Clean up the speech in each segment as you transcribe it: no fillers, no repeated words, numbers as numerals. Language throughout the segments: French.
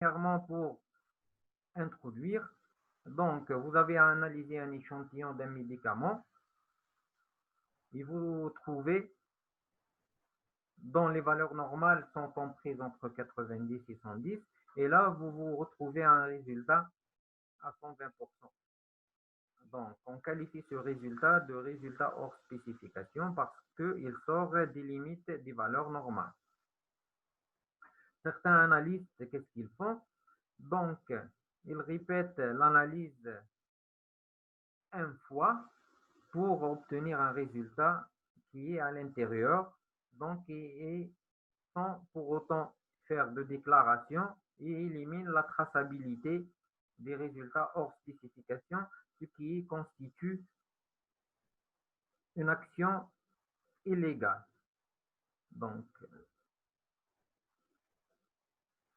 Premièrement, pour introduire, donc vous avez à analyser un échantillon d'un médicament et vous trouvez dont les valeurs normales sont comprises entre 90 et 110, et là vous vous retrouvez un résultat à 120%. Donc on qualifie ce résultat de résultat hors spécification parce qu'il sort des limites des valeurs normales. Certains analystes, qu'est-ce qu'ils font? Donc ils répètent l'analyse une fois pour obtenir un résultat qui est à l'intérieur, donc et sans pour autant faire de déclaration, et élimine la traçabilité des résultats hors spécification, ce qui constitue une action illégale. Donc,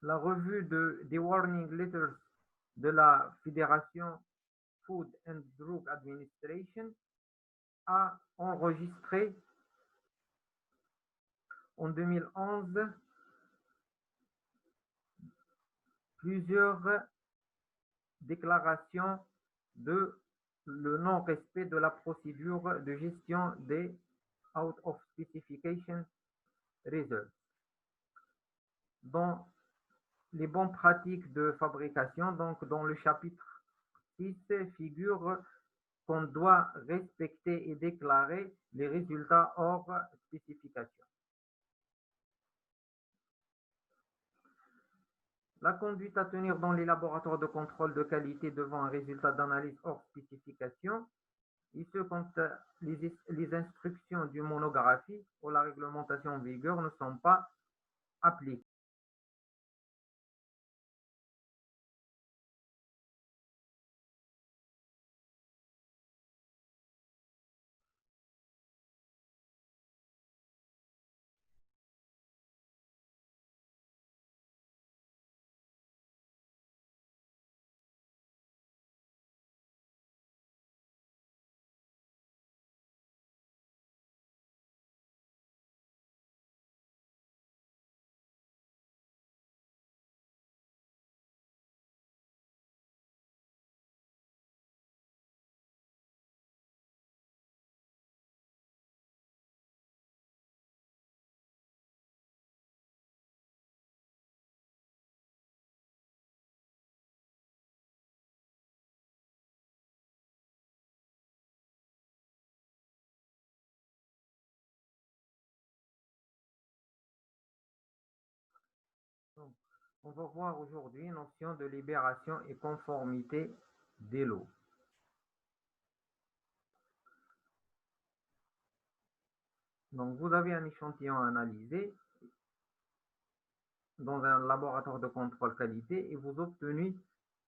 la revue des warning letters de la Fédération Food and Drug Administration a enregistré en 2011 plusieurs déclarations de le non-respect de la procédure de gestion des out of specification results. Dans les bonnes pratiques de fabrication, donc dans le chapitre 6, figure qu'on doit respecter et déclarer les résultats hors spécification. La conduite à tenir dans les laboratoires de contrôle de qualité devant un résultat d'analyse hors spécification, et ce quand les instructions du monographie ou la réglementation en vigueur ne sont pas appliquées. Donc, on va voir aujourd'hui une notion de libération et conformité des lots. Donc, vous avez un échantillon à analyser dans un laboratoire de contrôle qualité et vous obtenez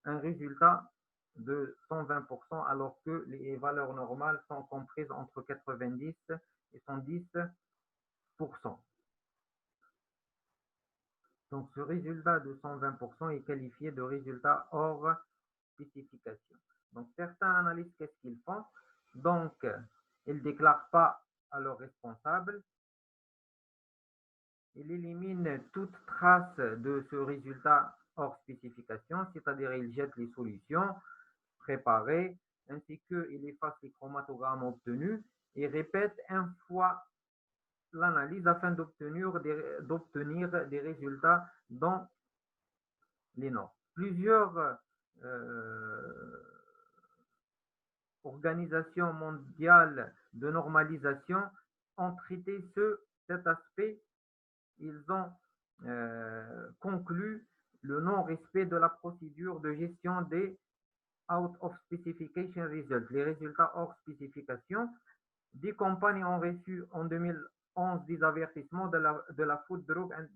un résultat de 120% alors que les valeurs normales sont comprises entre 90 et 110%. Donc, ce résultat de 120% est qualifié de résultat hors spécification. Donc, certains analystes, qu'est-ce qu'ils font? Donc, ils ne déclarent pas à leurs responsables. Ils éliminent toute trace de ce résultat hors spécification, c'est-à-dire ils jettent les solutions préparées, ainsi qu'ils effacent les chromatogrammes obtenus et répètent une fois l'analyse afin d'obtenir des résultats dans les normes. Plusieurs organisations mondiales de normalisation ont traité cet aspect. Ils ont conclu le non-respect de la procédure de gestion des out of specification results, les résultats hors spécification. Des compagnies ont reçu en 2011 des avertissements de la Food Drug and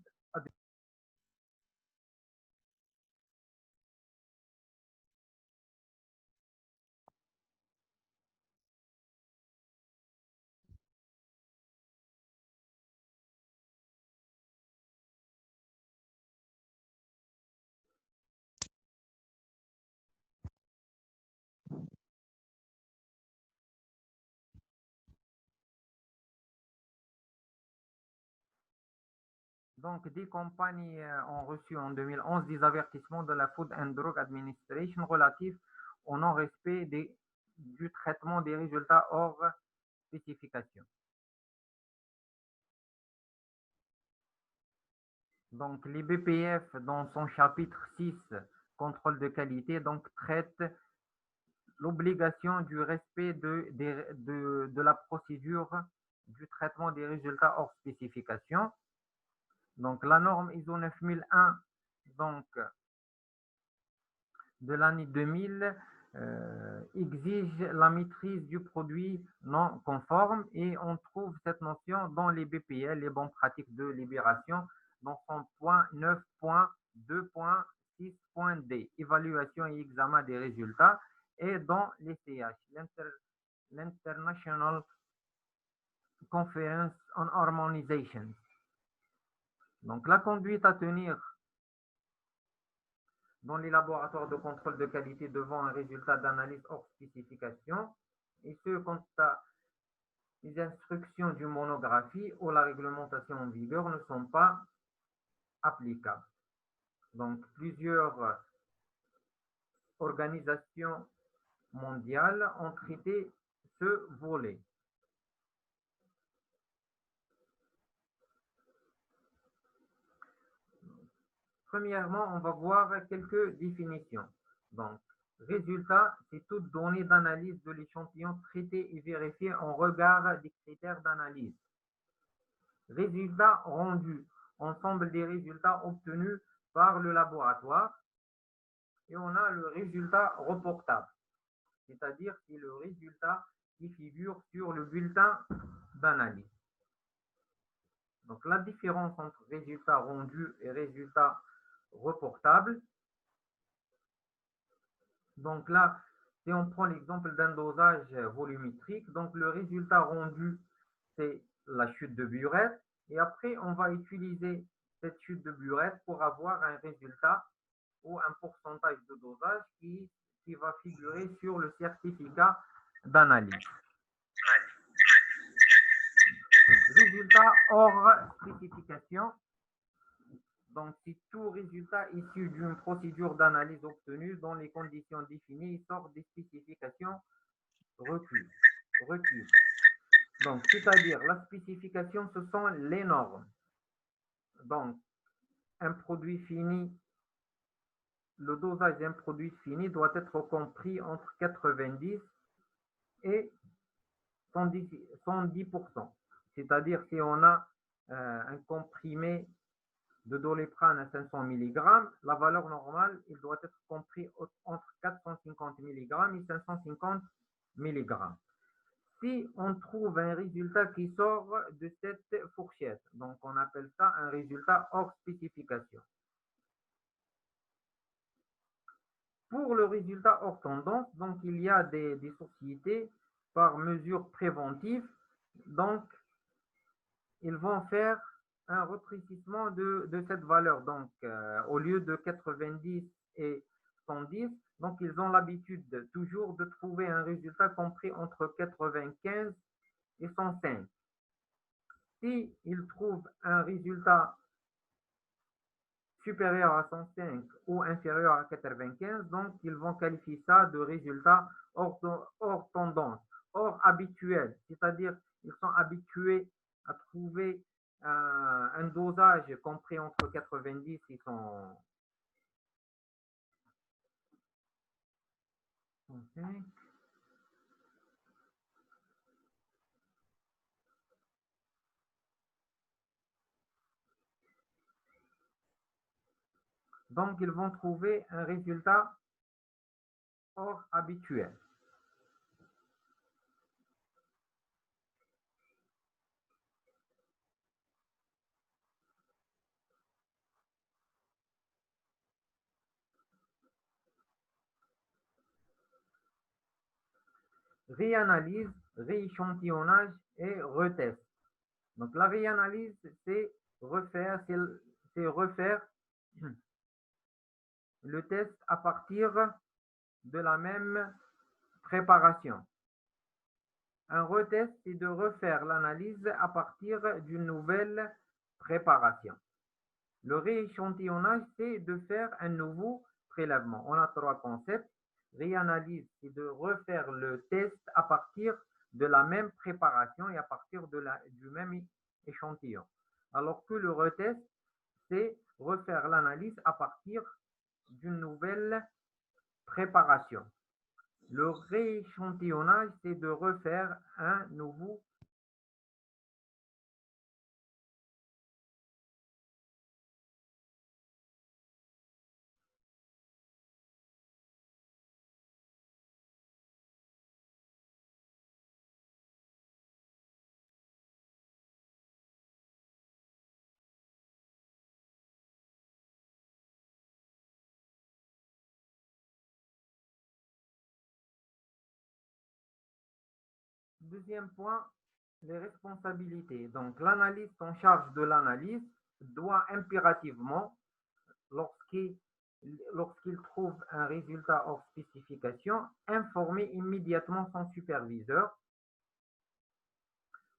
Donc, des compagnies ont reçu en 2011 des avertissements de la Food and Drug Administration relatifs au non-respect du traitement des résultats hors spécification. Donc, les BPF, dans son chapitre 6, contrôle de qualité, donc traite l'obligation du respect de la procédure du traitement des résultats hors spécification. Donc, la norme ISO 9001, donc, de l'année 2000, exige la maîtrise du produit non conforme et on trouve cette notion dans les BPL, les bonnes pratiques de libération, dans son point 9.2.6.d, évaluation et examen des résultats, et dans l'ECH, l'International Conference on Harmonization. Donc, la conduite à tenir dans les laboratoires de contrôle de qualité devant un résultat d'analyse hors spécification, et ce, quand les instructions du monographie ou la réglementation en vigueur ne sont pas applicables. Donc, plusieurs organisations mondiales ont traité ce volet. Premièrement, on va voir quelques définitions. Donc, résultat, c'est toute donnée d'analyse de l'échantillon traité et vérifié en regard des critères d'analyse. Résultat rendu, ensemble des résultats obtenus par le laboratoire. Et on a le résultat reportable, c'est-à-dire c'est le résultat qui figure sur le bulletin d'analyse. Donc la différence entre résultat rendu et résultat reportable. Donc là, si on prend l'exemple d'un dosage volumétrique, donc le résultat rendu, c'est la chute de burette. Et après, on va utiliser cette chute de burette pour avoir un résultat ou un pourcentage de dosage qui va figurer sur le certificat d'analyse. Résultat hors spécification. Donc, c'est tout résultat issu d'une procédure d'analyse obtenue dans les conditions définies et sort des spécifications requises. Donc, c'est-à-dire, la spécification, ce sont les normes. Donc, un produit fini, le dosage d'un produit fini doit être compris entre 90 et 110%. C'est-à-dire, si on a un comprimé de doliprane à 500 mg, la valeur normale, il doit être compris entre 450 mg et 550 mg. Si on trouve un résultat qui sort de cette fourchette, donc on appelle ça un résultat hors spécification. Pour le résultat hors tendance, donc il y a des sociétés par mesure préventive, donc ils vont faire un rétrécissement de cette valeur. Donc, au lieu de 90 et 110, donc ils ont l'habitude toujours de trouver un résultat compris entre 95 et 105. Si ils trouvent un résultat supérieur à 105 ou inférieur à 95, donc ils vont qualifier ça de résultat hors tendance, hors habituel, c'est-à-dire ils sont habitués à trouver un dosage compris entre 90 et 105. Donc ils vont trouver un résultat hors habituel. Réanalyse, rééchantillonnage et retest. Donc la réanalyse, c'est refaire le test à partir de la même préparation. Un retest, c'est de refaire l'analyse à partir d'une nouvelle préparation. Le rééchantillonnage, c'est de faire un nouveau prélèvement. On a trois concepts. Réanalyse, c'est de refaire le test à partir de la même préparation et à partir du même échantillon. Alors que le retest, c'est refaire l'analyse à partir d'une nouvelle préparation. Le rééchantillonnage, c'est de refaire un nouveau. Deuxième point, les responsabilités. Donc, l'analyste en charge de l'analyse doit impérativement, lorsqu'il lorsqu'il trouve un résultat hors spécification, informer immédiatement son superviseur,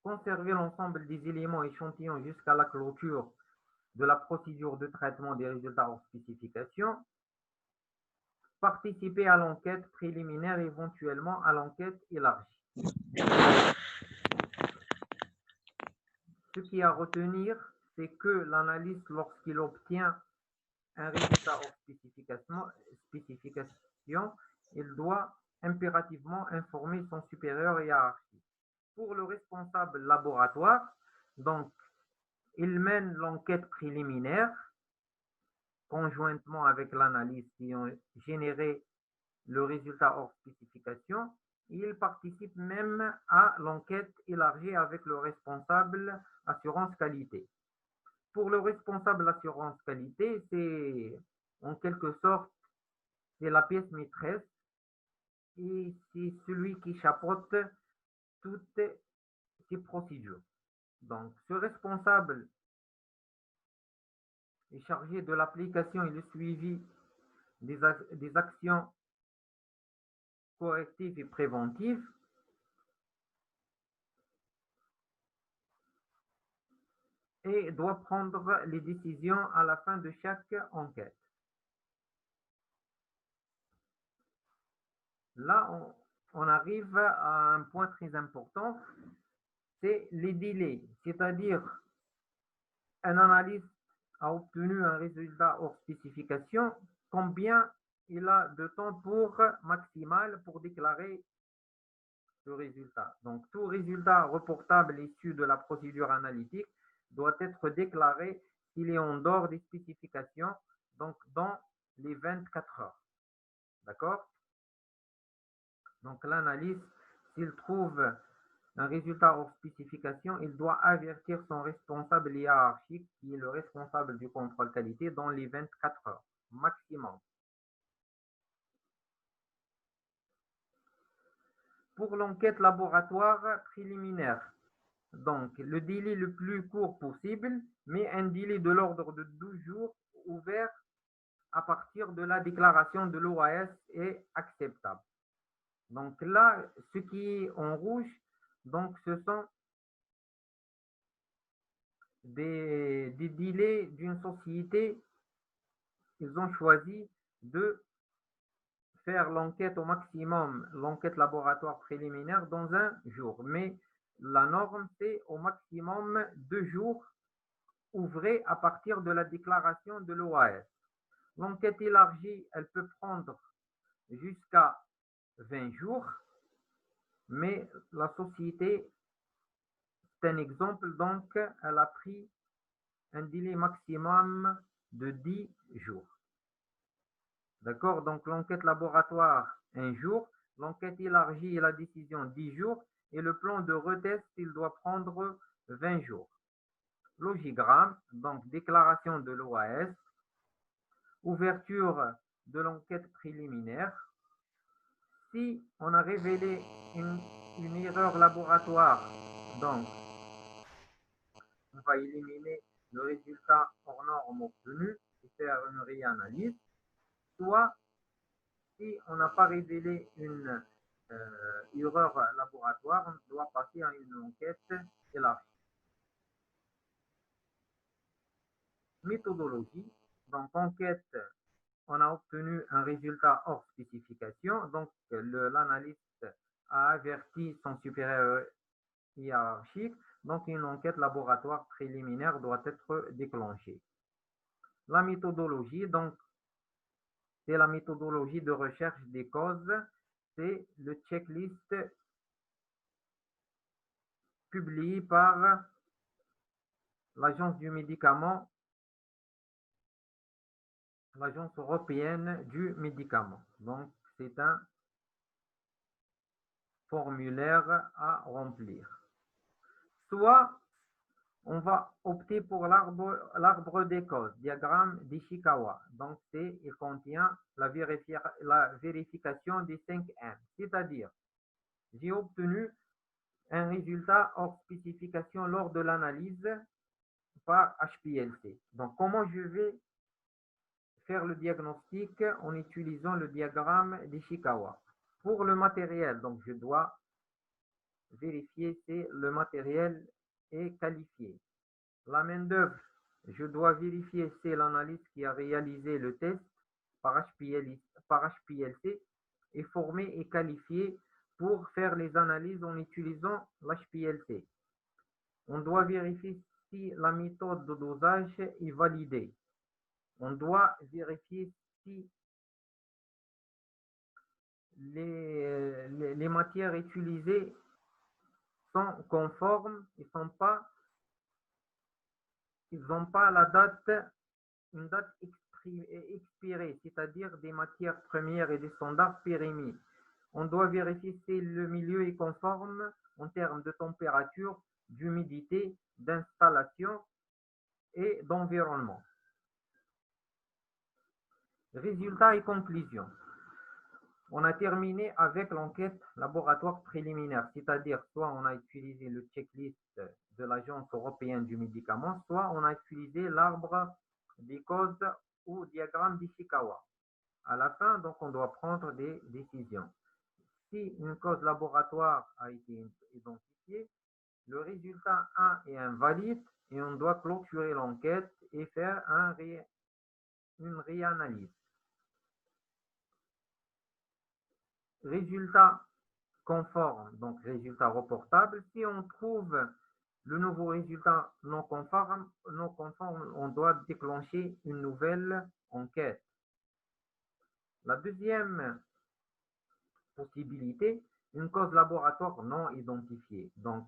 conserver l'ensemble des éléments échantillons jusqu'à la clôture de la procédure de traitement des résultats hors spécification, participer à l'enquête préliminaire et éventuellement à l'enquête élargie. Ce qui est à retenir, c'est que l'analyste, lorsqu'il obtient un résultat hors spécification, il doit impérativement informer son supérieur hiérarchique. Pour le responsable laboratoire, donc, il mène l'enquête préliminaire conjointement avec l'analyse qui ont généré le résultat hors spécification. Il participe même à l'enquête élargie avec le responsable assurance qualité. Pour le responsable assurance qualité, c'est en quelque sorte, c'est la pièce maîtresse et c'est celui qui chapeaute toutes ces procédures. Donc, ce responsable est chargé de l'application et le suivi des actions correctives et préventives et doit prendre les décisions à la fin de chaque enquête. Là, on arrive à un point très important, c'est les délais, c'est-à-dire un analyste a obtenu un résultat hors spécification, combien il a de temps maximal pour déclarer ce résultat. Donc, tout résultat reportable issu de la procédure analytique doit être déclaré s'il est en dehors des spécifications, donc dans les 24 heures. D'accord? Donc, l'analyste, s'il trouve un résultat hors spécification, il doit avertir son responsable hiérarchique, qui est le responsable du contrôle qualité, dans les 24 heures maximum. Pour l'enquête laboratoire préliminaire, donc le délai le plus court possible, mais un délai de l'ordre de 12 jours ouvert à partir de la déclaration de l'OAS est acceptable. Donc là, ce qui est en rouge, donc ce sont des délais d'une société. Ils ont choisi de faire l'enquête au maximum, l'enquête laboratoire préliminaire dans un jour. Mais la norme, c'est au maximum 2 jours ouvrés à partir de la déclaration de l'OAS. L'enquête élargie, elle peut prendre jusqu'à 20 jours, mais la société, c'est un exemple, donc elle a pris un délai maximum de 10 jours. D'accord? Donc l'enquête laboratoire, 1 jour, l'enquête élargie et la décision, 10 jours, et le plan de retest, il doit prendre 20 jours. Logigramme, donc déclaration de l'OAS, ouverture de l'enquête préliminaire. Si on a révélé une erreur laboratoire, donc on va éliminer le résultat hors norme obtenu et faire une réanalyse. Soit, si on n'a pas révélé une erreur laboratoire, on doit passer à une enquête élargie. Méthodologie. Donc, enquête, on a obtenu un résultat hors spécification. Donc, l'analyste a averti son supérieur hiérarchique. Donc, une enquête laboratoire préliminaire doit être déclenchée. La méthodologie, donc, c'est la méthodologie de recherche des causes. C'est le checklist publié par l'Agence du médicament, l'Agence européenne du médicament. Donc, c'est un formulaire à remplir. Soit on va opter pour l'arbre des causes, diagramme d'Ishikawa. Donc, il contient la vérification des 5 M. C'est-à-dire, j'ai obtenu un résultat hors spécification lors de l'analyse par HPLC. Donc, comment je vais faire le diagnostic en utilisant le diagramme d'Ishikawa? Pour le matériel, donc je dois vérifier si le matériel est qualifié. La main-d'œuvre, je dois vérifier si l'analyste qui a réalisé le test par HPLC est formé et qualifié pour faire les analyses en utilisant l'HPLC. On doit vérifier si la méthode de dosage est validée. On doit vérifier si les matières utilisées sont conformes, ils n'ont pas une date expirée, c'est-à-dire des matières premières et des standards périmés. On doit vérifier si le milieu est conforme en termes de température, d'humidité, d'installation et d'environnement. Résultats et conclusions. On a terminé avec l'enquête laboratoire préliminaire, c'est-à-dire soit on a utilisé le checklist de l'Agence européenne du médicament, soit on a utilisé l'arbre des causes ou diagramme d'Ishikawa. À la fin, donc, on doit prendre des décisions. Si une cause laboratoire a été identifiée, le résultat 1 est invalide et on doit clôturer l'enquête et faire une réanalyse. Résultat conforme, donc résultat reportable. Si on trouve le nouveau résultat non conforme, on doit déclencher une nouvelle enquête. La deuxième possibilité, une cause laboratoire non identifiée. Donc,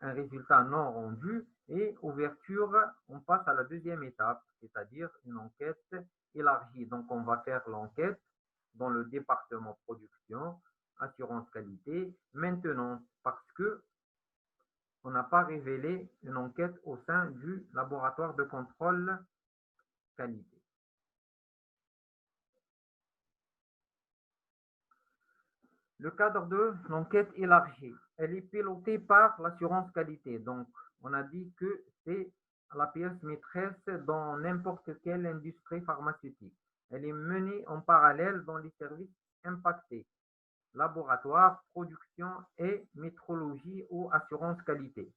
un résultat non rendu et ouverture, on passe à la deuxième étape, c'est-à-dire une enquête élargie. Donc, on va faire l'enquête dans le département production, assurance qualité, maintenance, parce que on n'a pas révélé une enquête au sein du laboratoire de contrôle qualité. Le cadre de l'enquête élargie, elle est pilotée par l'assurance qualité. Donc, on a dit que c'est la pièce maîtresse dans n'importe quelle industrie pharmaceutique. Elle est menée en parallèle dans les services impactés, laboratoire, production et métrologie ou assurance qualité.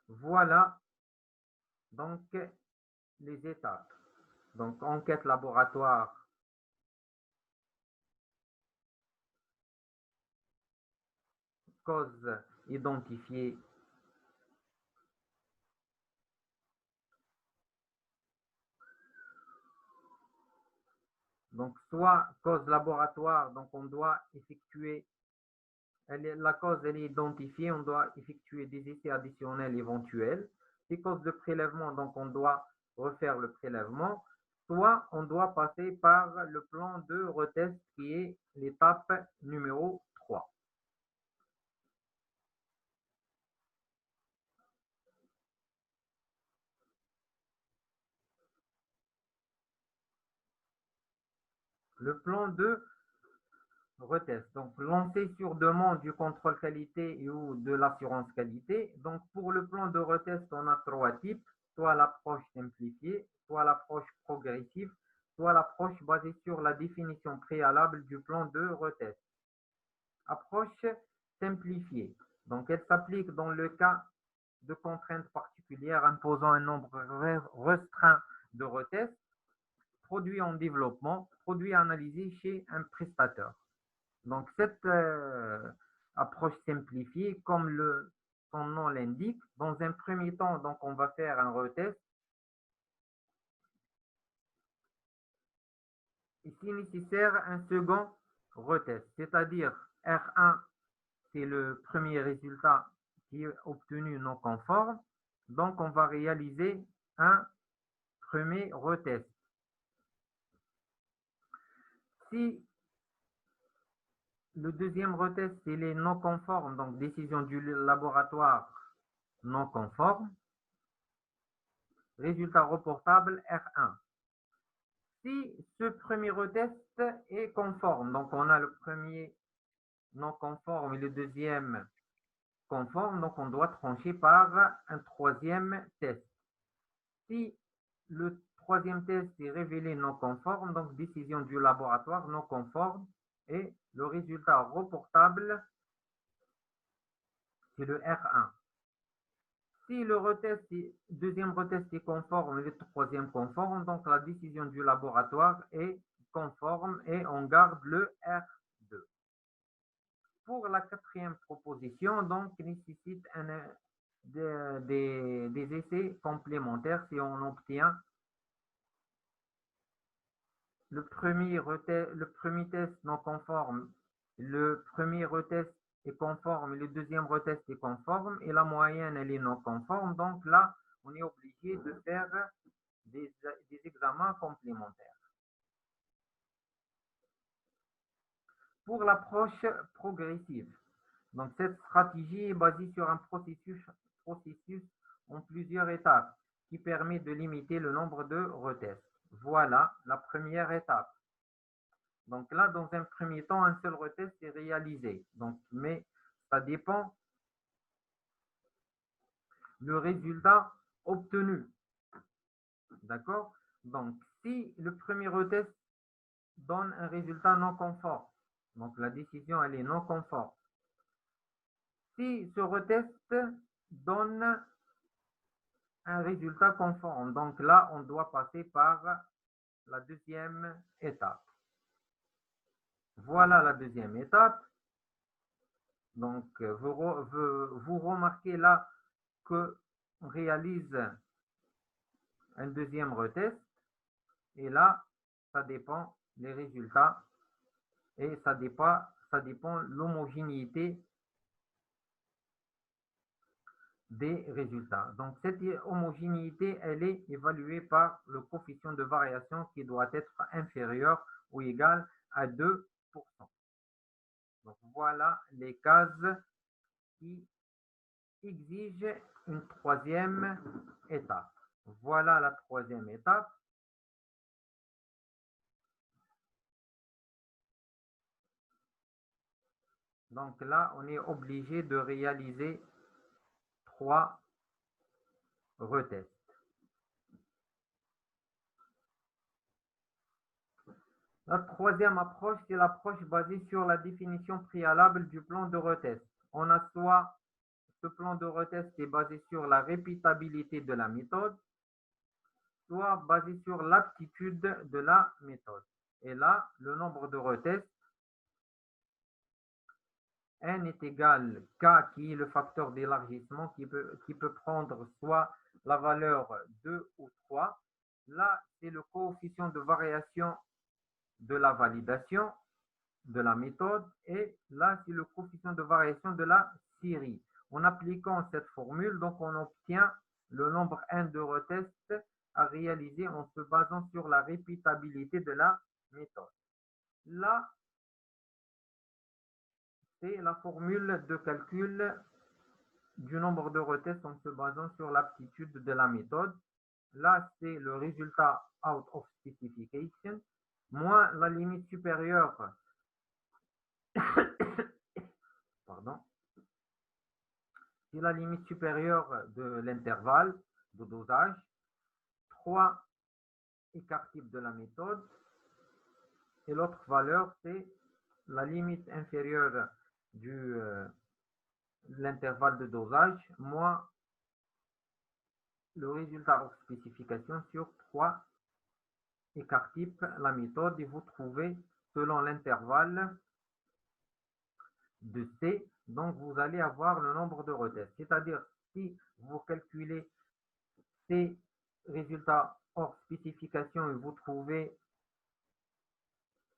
Voilà donc les étapes. Donc, enquête laboratoire, cause identifiée, donc soit cause laboratoire, donc on doit effectuer, la cause elle est identifiée, on doit effectuer des essais additionnels éventuels. Les causes de prélèvement, donc on doit refaire le prélèvement, soit on doit passer par le plan de retest qui est l'étape numéro 3. Le plan de retest, donc lancé sur demande du contrôle qualité ou de l'assurance qualité. Donc pour le plan de retest, on a 3 types, soit l'approche simplifiée, soit l'approche progressive, soit l'approche basée sur la définition préalable du plan de retest. Approche simplifiée, donc elle s'applique dans le cas de contraintes particulières imposant un nombre restreint de retests, produits en développement, produits analysés chez un prestataire. Donc, cette approche simplifiée, comme son nom l'indique, dans un premier temps, donc, on va faire un retest. Ici, nécessaire un second retest, c'est-à-dire R1, c'est le premier résultat qui est obtenu non conforme. Donc, on va réaliser un premier retest. Si le deuxième retest, il est non conforme, donc décision du laboratoire non conforme, résultat reportable R1. Si ce premier retest est conforme, donc on a le premier non conforme et le deuxième conforme, donc on doit trancher par un troisième test. Si le troisième test est révélé non conforme, donc décision du laboratoire non conforme, et le résultat reportable, c'est le R1. Si le deuxième retest est conforme et le troisième conforme, donc la décision du laboratoire est conforme et on garde le R2. Pour la quatrième proposition, donc, nécessite des essais complémentaires si on obtient le premier test non conforme, le premier retest est conforme, le deuxième retest est conforme et la moyenne elle est non conforme. Donc là, on est obligé de faire des examens complémentaires. Pour l'approche progressive, donc cette stratégie est basée sur un processus en plusieurs étapes qui permet de limiter le nombre de retests. Voilà la première étape. Donc là, dans un premier temps, un seul retest est réalisé. Donc, mais ça dépend du résultat obtenu. D'accord? Donc, si le premier retest donne un résultat non conforme, donc la décision elle est non conforme. Si ce retest donne un résultat conforme, donc là, on doit passer par la deuxième étape. Voilà la deuxième étape. Donc, vous remarquez là qu'on réalise un deuxième retest et là, ça dépend des résultats et ça dépend l'homogénéité des résultats. Donc, cette homogénéité, elle est évaluée par le coefficient de variation qui doit être inférieur ou égal à 2%. Donc, voilà les cases qui exigent une troisième étape. Voilà la troisième étape. Donc là, on est obligé de réaliser 3 retests. La troisième approche, c'est l'approche basée sur la définition préalable du plan de retest. On a soit ce plan de retest est basé sur la répétabilité de la méthode, soit basé sur l'aptitude de la méthode. Et là, le nombre de retests, n est égal k qui est le facteur d'élargissement qui peut prendre soit la valeur 2 ou 3. Là, c'est le coefficient de variation de la validation de la méthode et là, c'est le coefficient de variation de la série. En appliquant cette formule, donc on obtient le nombre n de retests à réaliser en se basant sur la répétabilité de la méthode. Là, c'est la formule de calcul du nombre de retests en se basant sur l'aptitude de la méthode. Là, c'est le résultat out of specification moins la limite supérieure pardon, c'est la limite supérieure de l'intervalle de dosage, 3 écarts types de la méthode, et l'autre valeur, c'est la limite inférieure de l'intervalle de dosage, moins le résultat hors spécification sur 3 écarts types, la méthode, et vous trouvez selon l'intervalle de C, donc vous allez avoir le nombre de retests. C'est-à-dire, si vous calculez ces résultats hors spécification et vous trouvez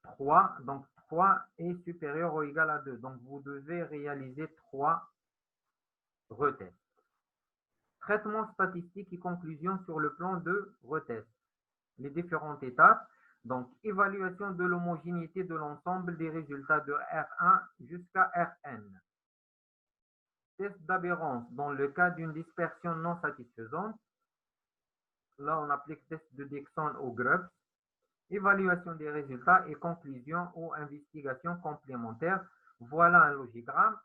3, donc 3 est supérieur ou égal à 2. Donc, vous devez réaliser 3 retests. Traitement statistique et conclusion sur le plan de retest. Les différentes étapes. Donc, évaluation de l'homogénéité de l'ensemble des résultats de R1 jusqu'à Rn. Test d'aberrance dans le cas d'une dispersion non satisfaisante. Là, on applique test de Dickson au Grubbs. Évaluation des résultats et conclusion ou investigation complémentaire. Voilà un logigramme.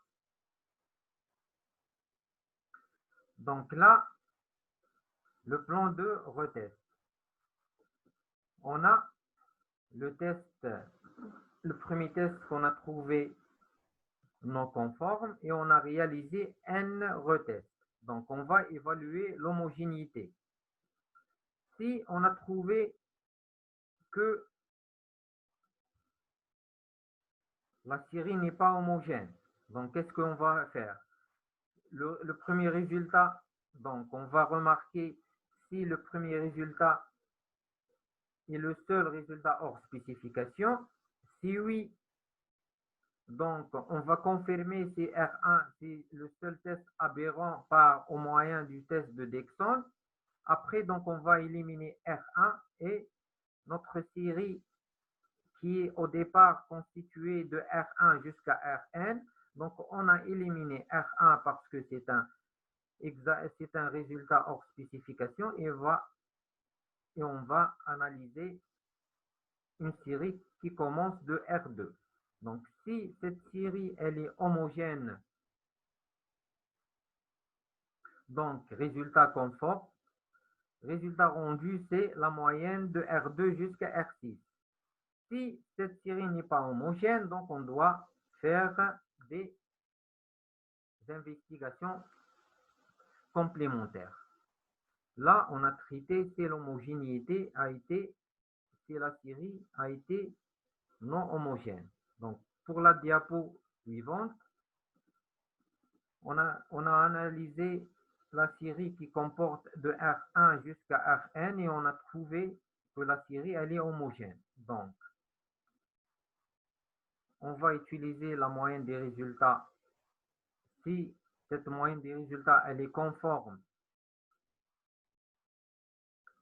Donc là, le plan de retest. On a le test, le premier test qu'on a trouvé non conforme et on a réalisé N retests. Donc on va évaluer l'homogénéité. Si on a trouvé que la série n'est pas homogène, donc qu'est-ce qu'on va faire? Le premier résultat, donc on va remarquer si le premier résultat est le seul résultat hors spécification. Si oui, donc on va confirmer si R1 c'est le seul test aberrant par au moyen du test de Dickson. Après, donc on va éliminer R1 et notre série qui est au départ constituée de R1 jusqu'à Rn. Donc on a éliminé R1 parce que c'est un résultat hors spécification et on va analyser une série qui commence de R2. Donc, si cette série, elle est homogène, donc résultat conforme, résultat rendu, c'est la moyenne de R2 jusqu'à R6. Si cette série n'est pas homogène, donc on doit faire des investigations complémentaires. Là, on a traité si l'homogénéité a été, si la série a été non homogène. Donc, pour la diapo suivante, on a analysé la série qui comporte de R1 jusqu'à Rn et on a trouvé que la série, elle est homogène. Donc, on va utiliser la moyenne des résultats. Si cette moyenne des résultats, elle est conforme,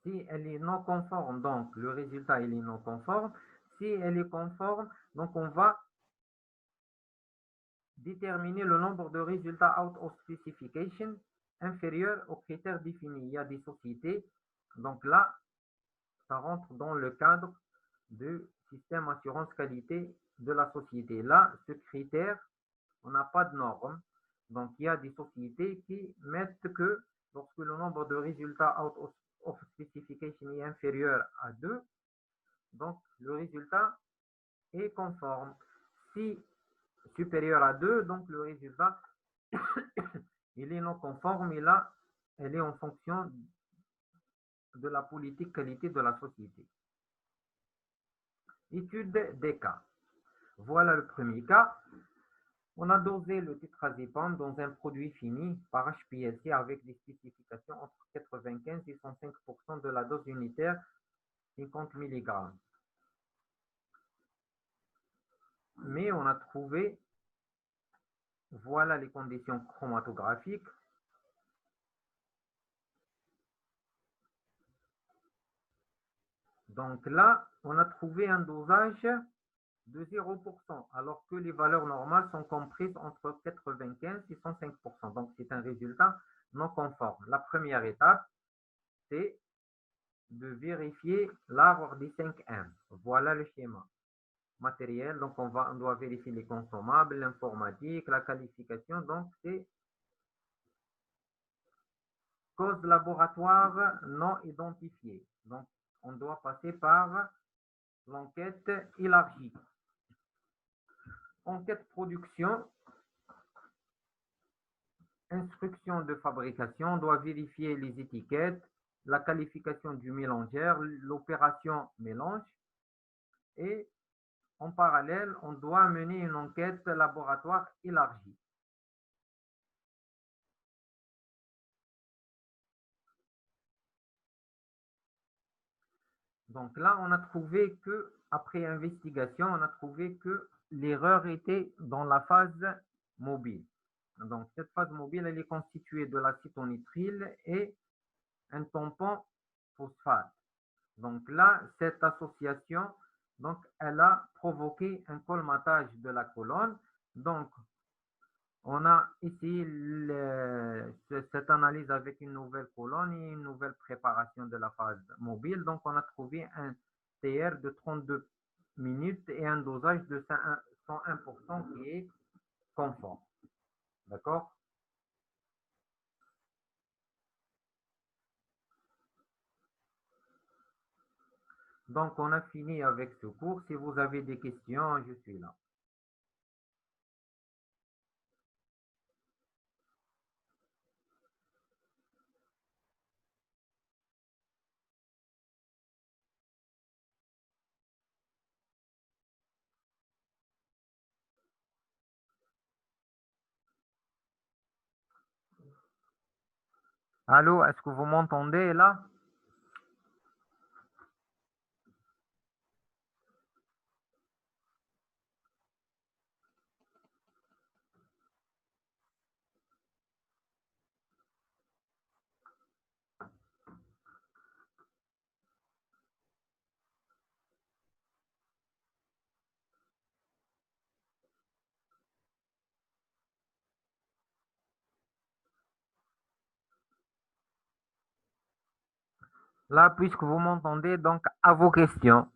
si elle est non conforme, donc le résultat, il est non conforme. Si elle est conforme, donc on va déterminer le nombre de résultats out of specification inférieur aux critères définis. Il y a des sociétés, donc là, ça rentre dans le cadre du système assurance qualité de la société. Là, ce critère, on n'a pas de norme. Donc, il y a des sociétés qui mettent que lorsque le nombre de résultats out of specification est inférieur à 2, donc le résultat est conforme. Si supérieur à 2, donc le résultat il est non conforme et là, elle est en fonction de la politique qualité de la société. Étude des cas. Voilà le premier cas. On a dosé le tétrazépam dans un produit fini par HPLC avec des spécifications entre 95 et 105% de la dose unitaire, 50 mg. Mais on a trouvé, voilà les conditions chromatographiques. Donc là, on a trouvé un dosage de 0%, alors que les valeurs normales sont comprises entre 95 et 105%. Donc, c'est un résultat non conforme. La première étape, c'est de vérifier l'arbre des 5M. Voilà le schéma matériel. Donc, on doit vérifier les consommables, l'informatique, la qualification. Donc, c'est cause laboratoire non identifiée. Donc, on doit passer par l'enquête élargie. Enquête production, instruction de fabrication, on doit vérifier les étiquettes, la qualification du mélangeur, l'opération mélange et en parallèle, on doit mener une enquête laboratoire élargie. Donc là, on a trouvé que, après investigation, on a trouvé que l'erreur était dans la phase mobile. Donc cette phase mobile, elle est constituée de l'acétonitrile et un tampon phosphate. Donc là, cette association, donc, elle a provoqué un colmatage de la colonne. Donc, on a essayé cette analyse avec une nouvelle colonne et une nouvelle préparation de la phase mobile. Donc, on a trouvé un TR de 32 minutes et un dosage de 101% qui est conforme. D'accord? Donc, on a fini avec ce cours. Si vous avez des questions, je suis là. Allô, est-ce que vous m'entendez là? Là, puisque vous m'entendez, donc à vos questions.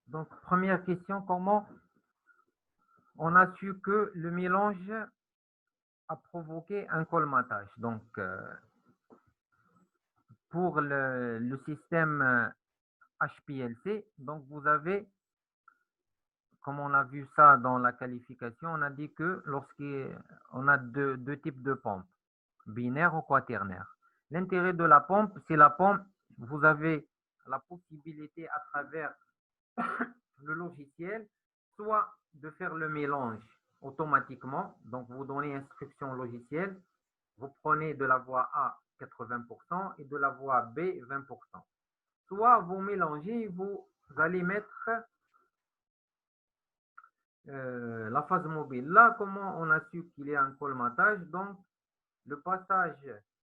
Donc, première question, comment on a su que le mélange a provoqué un colmatage? Donc, pour le système HPLC, donc vous avez, comme on a vu ça dans la qualification, on a dit que lorsqu'on a deux types de pompes, binaire ou quaternaire. L'intérêt de la pompe, c'est la pompe, vous avez la possibilité à travers le logiciel, soit de faire le mélange automatiquement, donc vous donnez instruction logicielle, vous prenez de la voie A 80% et de la voie B 20%. Soit vous mélangez, vous allez mettre la phase mobile. Là, comment on a su qu'il y a un colmatage? Donc, le passage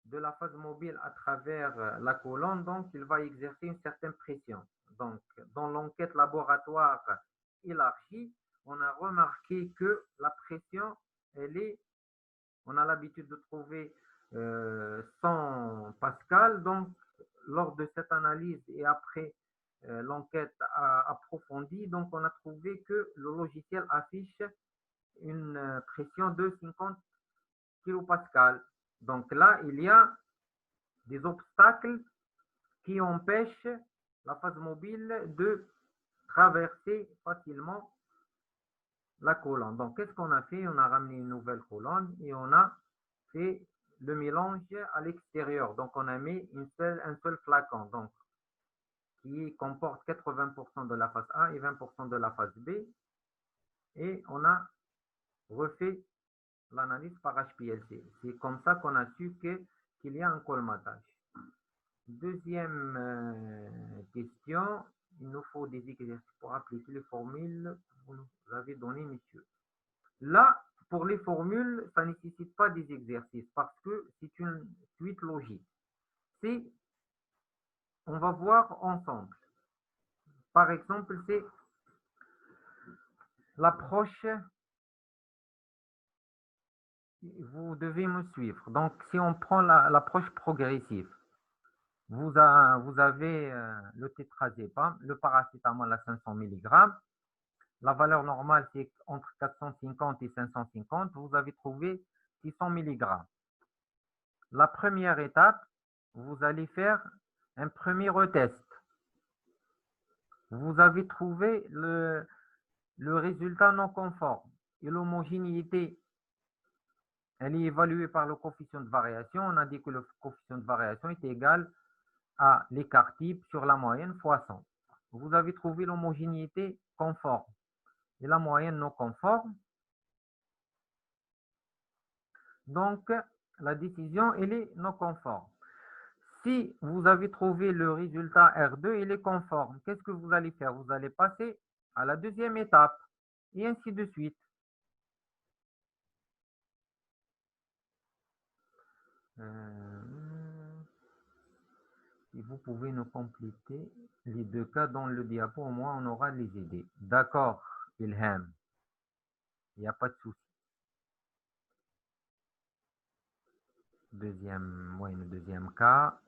de la phase mobile à travers la colonne, donc il va exercer une certaine pression. Donc, dans l'enquête laboratoire élargie, on a remarqué que la pression, on a l'habitude de trouver 100 pascal. Donc, lors de cette analyse et après l'enquête approfondie, donc on a trouvé que le logiciel affiche une pression de 50 kilopascal. Donc là, il y a des obstacles qui empêchent la phase mobile de traverser facilement la colonne. Donc, qu'est-ce qu'on a fait? On a ramené une nouvelle colonne et on a fait le mélange à l'extérieur. Donc, on a mis un seul flacon, donc, qui comporte 80% de la phase A et 20% de la phase B. Et on a refait l'analyse par HPLC. C'est comme ça qu'on a su qu'il y a un colmatage. Deuxième question, il nous faut des exercices pour appliquer les formules que vous nous avez données, messieurs. Là, pour les formules, ça ne nécessite pas des exercices parce que c'est une suite logique. On va voir ensemble. Par exemple, c'est l'approche vous devez me suivre. Donc, si on prend l'approche progressive, vous avez le tétrazépam, le paracétamol à 500 mg. La valeur normale, c'est entre 450 et 550. Vous avez trouvé 600 mg. La première étape, vous allez faire un premier retest. Vous avez trouvé le résultat non conforme et l'homogénéité, elle est évaluée par le coefficient de variation. On a dit que le coefficient de variation est égal à l'écart type sur la moyenne fois 100. Vous avez trouvé l'homogénéité conforme et la moyenne non conforme. Donc, la décision, elle est non conforme. Si vous avez trouvé le résultat R2, il est conforme. Qu'est-ce que vous allez faire? Vous allez passer à la deuxième étape et ainsi de suite. Si vous pouvez nous compléter les deux cas dans le diapo, au moins on aura les idées. D'accord, Ilham. Il n'y a pas de souci. Le deuxième cas.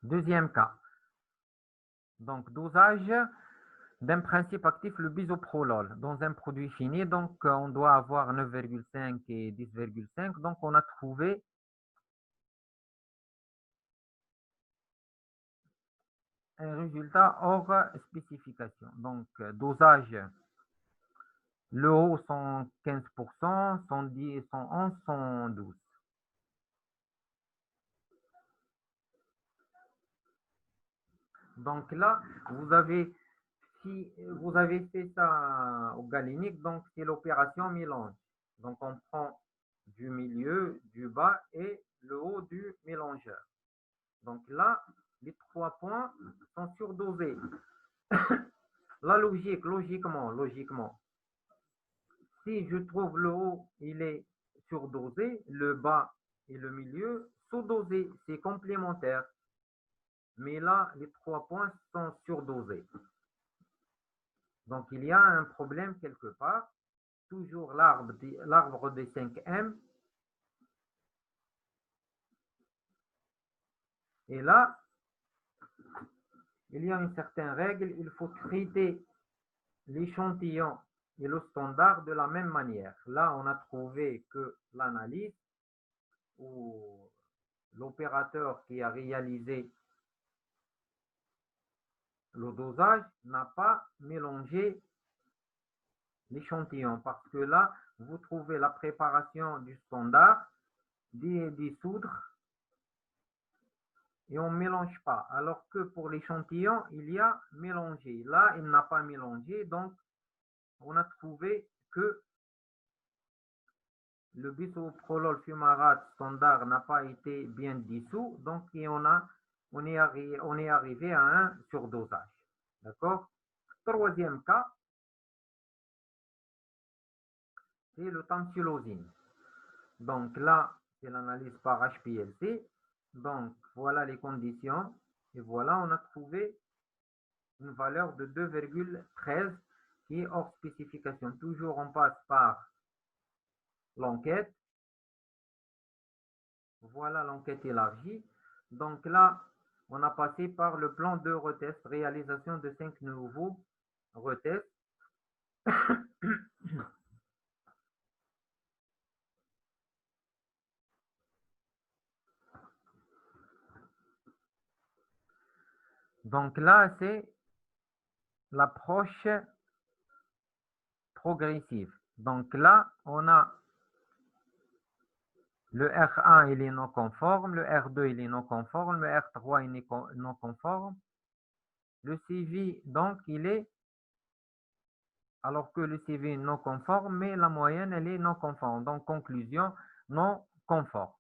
Deuxième cas. Donc, dosage d'un principe actif, le bisoprolol, dans un produit fini. Donc, on doit avoir 9,5 et 10,5. Donc, on a trouvé un résultat hors spécification. Donc, dosage, le haut 115%, 110, 111, 112. Donc là, si vous avez fait ça au galénique, donc c'est l'opération mélange. Donc on prend du milieu, du bas et le haut du mélangeur. Donc là, les 3 points sont surdosés. La logiquement, si je trouve le haut, il est surdosé, le bas et le milieu sous-dosés, c'est complémentaire. Mais là, les 3 points sont surdosés. Donc, il y a un problème quelque part. Toujours l'arbre des 5M. Et là, il y a une certaine règle. Il faut traiter l'échantillon et le standard de la même manière. Là, on a trouvé que l'analyse ou l'opérateur qui a réalisé le dosage n'a pas mélangé l'échantillon parce que là, vous trouvez la préparation du standard, dissoudre et on ne mélange pas. Alors que pour l'échantillon, il y a mélangé. Là, il n'a pas mélangé, donc on a trouvé que le bisoprolol fumarate standard n'a pas été bien dissous, donc on est arrivé à un surdosage. D'accord? Troisième cas, c'est le tamsulosine. Donc là, c'est l'analyse par HPLC. Donc voilà les conditions. Et voilà, on a trouvé une valeur de 2,13 qui est hors spécification. Toujours, on passe par l'enquête. Voilà l'enquête élargie. Donc là, on a passé par le plan de retest, réalisation de 5 nouveaux retests. Donc là, c'est l'approche progressive. Donc là, on a le R1, il est non conforme, le R2, il est non conforme, le R3, il est non conforme. Le CV, donc, il est, alors que le CV est non conforme, mais la moyenne, elle est non conforme. Donc, conclusion, non conforme.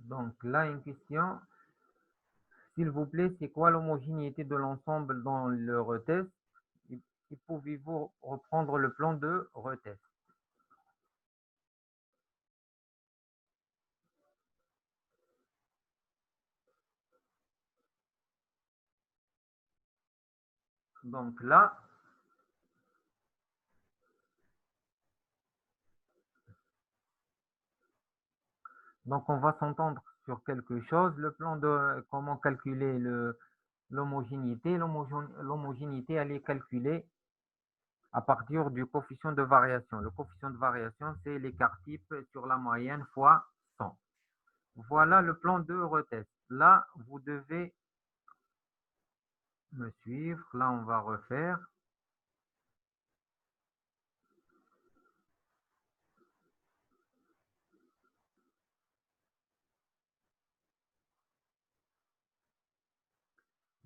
Donc là, une question, S'il vous plaît, c'est quoi l'homogénéité de l'ensemble dans le retest? Et pouvez-vous reprendre le plan de retest? Donc là, donc on va s'entendre sur quelque chose. Le plan de comment calculer l'homogénéité. L'homogénéité, elle est calculée à partir du coefficient de variation. Le coefficient de variation, c'est l'écart type sur la moyenne fois 100. Voilà le plan de retest. Là, vous devez me suivre. Là, on va refaire.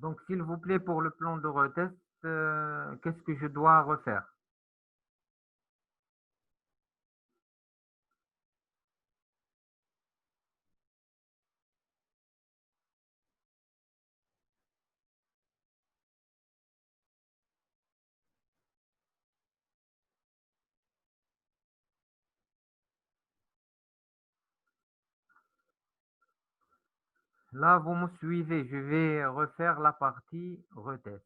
Donc, s'il vous plaît, pour le plan de retest, qu'est-ce que je dois refaire? Là, vous me suivez. Je vais refaire la partie retest.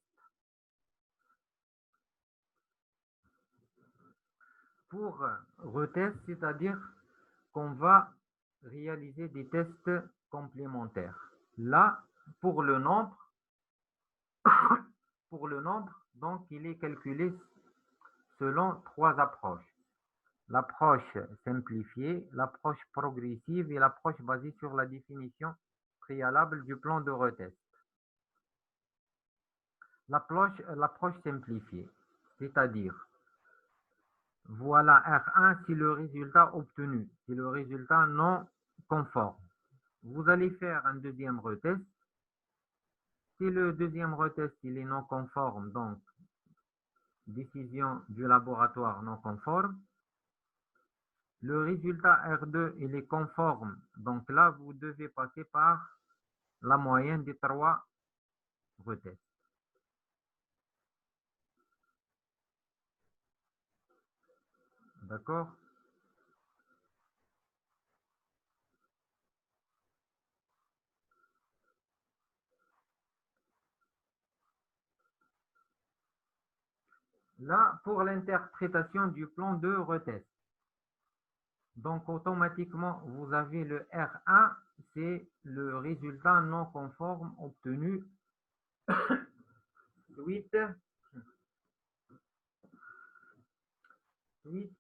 Pour retest, c'est-à-dire qu'on va réaliser des tests complémentaires. Là, pour le nombre, donc il est calculé selon trois approches. L'approche simplifiée, l'approche progressive et l'approche basée sur la définition préalable du plan de retest. L'approche simplifiée, c'est-à-dire, voilà R1, c'est le résultat obtenu, c'est le résultat non conforme. Vous allez faire un deuxième retest. Si le deuxième retest il est non conforme, donc décision du laboratoire non conforme, le résultat R2 il est conforme. Donc là, vous devez passer par la moyenne des trois retests. D'accord? Là, pour l'interprétation du plan de retest. Donc, automatiquement, vous avez le R1, c'est le résultat non conforme obtenu suite, suite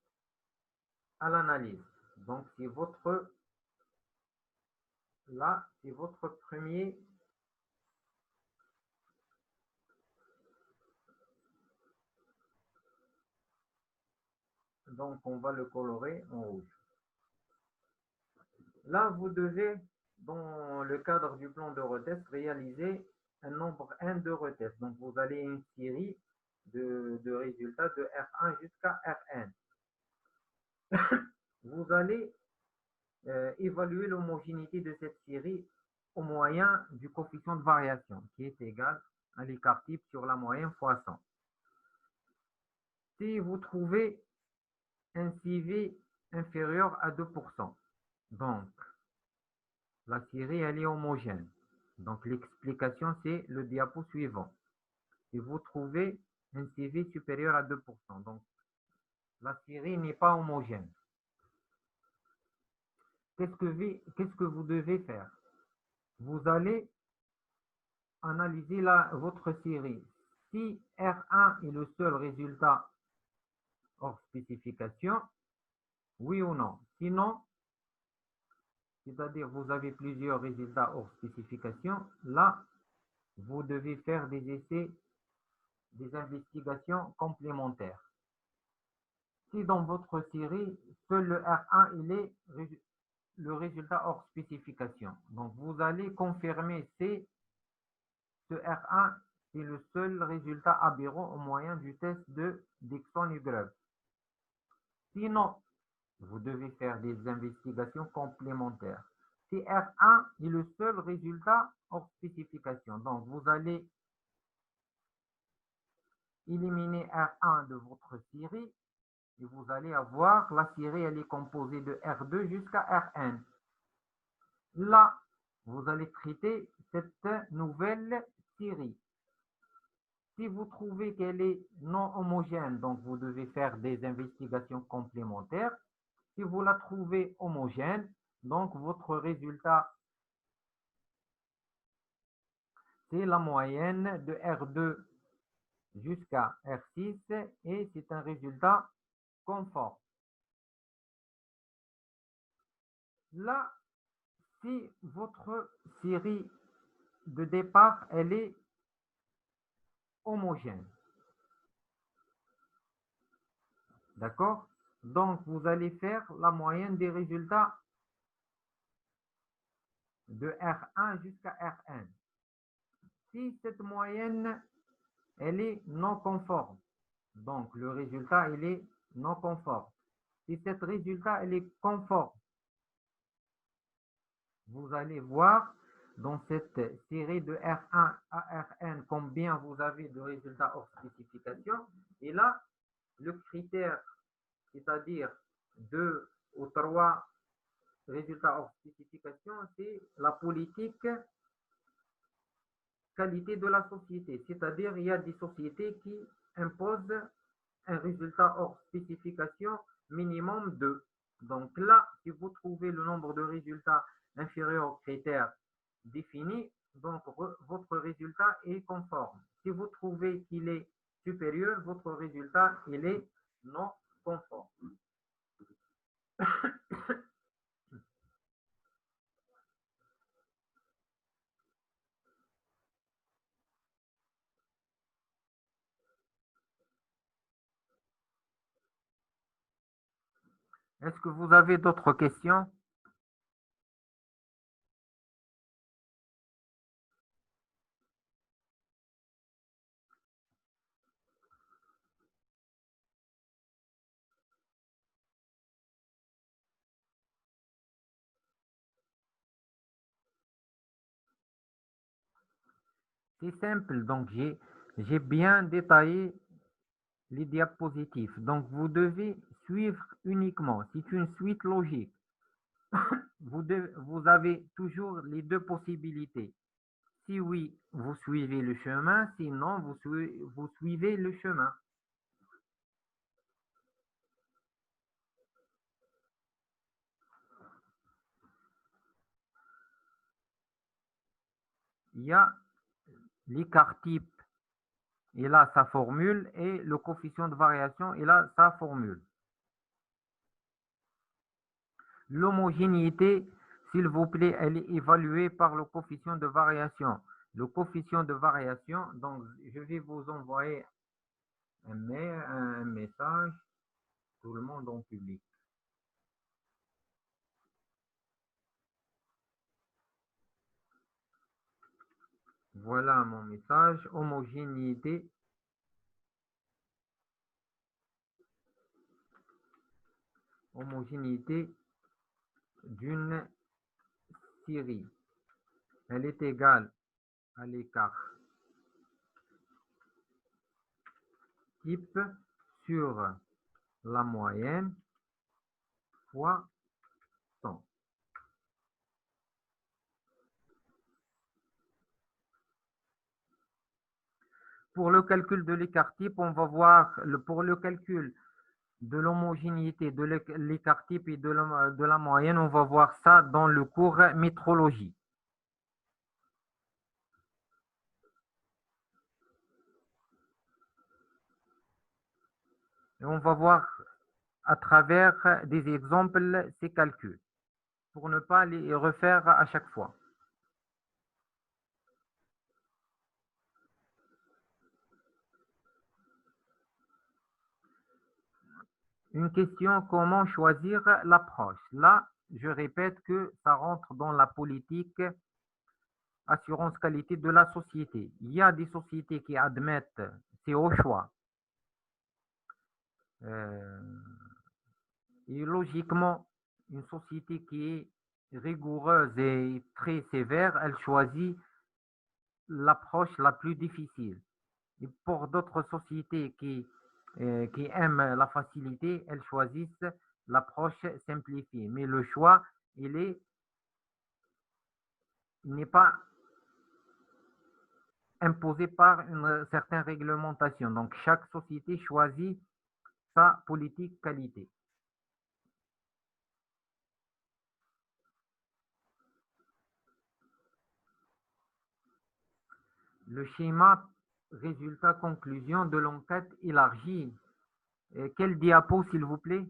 à l'analyse. Donc, c'est votre, là, c'est votre premier. Donc, on va le colorer en rouge. Là, vous devez, dans le cadre du plan de retest, réaliser un nombre n de retests. Donc, vous allez une série de résultats de R1 jusqu'à Rn. Vous allez évaluer l'homogénéité de cette série au moyen du coefficient de variation, qui est égal à l'écart type sur la moyenne fois 100. Si vous trouvez un CV inférieur à 2%, donc la série elle est homogène. Donc l'explication c'est le diapo suivant. Et vous trouvez un CV supérieur à 2%. Donc la série n'est pas homogène. Qu'est-ce que vous devez faire? Vous allez analyser votre série. Si R1 est le seul résultat hors spécification, oui ou non. Sinon, c'est-à-dire vous avez plusieurs résultats hors spécification, là, vous devez faire des essais, des investigations complémentaires. Si dans votre série, seul le R1 il est le résultat hors spécification, donc vous allez confirmer ce R1 est le seul résultat aberrant au moyen du test de Dixon et Grubb. Sinon, vous devez faire des investigations complémentaires. si R1 est le seul résultat hors spécification. Donc, vous allez éliminer R1 de votre série et vous allez avoir la série, elle est composée de R2 jusqu'à Rn. Là, vous allez traiter cette nouvelle série. Si vous trouvez qu'elle est non homogène, donc vous devez faire des investigations complémentaires. Si vous la trouvez homogène, donc votre résultat, c'est la moyenne de R2 jusqu'à R6 et c'est un résultat conforme. Là, si votre série de départ, elle est homogène, d'accord? Donc, vous allez faire la moyenne des résultats de R1 jusqu'à Rn. Si cette moyenne, elle est non conforme, donc le résultat, il est non conforme. Si cet résultat, elle est conforme, vous allez voir dans cette série de R1 à Rn combien vous avez de résultats hors spécification. Et là, le critère, c'est-à-dire 2 ou 3 résultats hors spécification, c'est la politique qualité de la société. C'est-à-dire, il y a des sociétés qui imposent un résultat hors spécification minimum 2. Donc là, si vous trouvez le nombre de résultats inférieur aux critères définis, donc votre résultat est conforme. Si vous trouvez qu'il est supérieur, votre résultat il est non conforme. Est-ce que vous avez d'autres questions? C'est simple, donc j'ai bien détaillé les diapositives. Donc vous devez suivre uniquement. C'est une suite logique. Vous avez toujours les deux possibilités. Si oui, vous suivez le chemin, sinon vous suivez le chemin. Il y a l'écart type, il a sa formule, et le coefficient de variation, il a sa formule. L'homogénéité, s'il vous plaît, elle est évaluée par le coefficient de variation. Le coefficient de variation, donc je vais vous envoyer un message, tout le monde en public. Voilà mon message, homogénéité. Homogénéité d'une série. Elle est égale à l'écart type sur la moyenne fois 100. Pour le calcul de l'écart type, on va voir pour le calcul de l'homogénéité de l'écart type et de la moyenne, on va voir ça dans le cours métrologie. Et on va voir à travers des exemples ces calculs pour ne pas les refaire à chaque fois. Une question, comment choisir l'approche? Là, je répète que ça rentre dans la politique assurance qualité de la société. Il y a des sociétés qui admettent, c'est au choix. Et logiquement, une société qui est rigoureuse et très sévère, elle choisit l'approche la plus difficile. Et pour d'autres sociétés qui aiment la facilité, elles choisissent l'approche simplifiée. Mais le choix, il n'est pas imposé par une certaine réglementation. Donc, chaque société choisit sa politique qualité. Le schéma résultat conclusion de l'enquête élargie. Quel diapo, s'il vous plaît?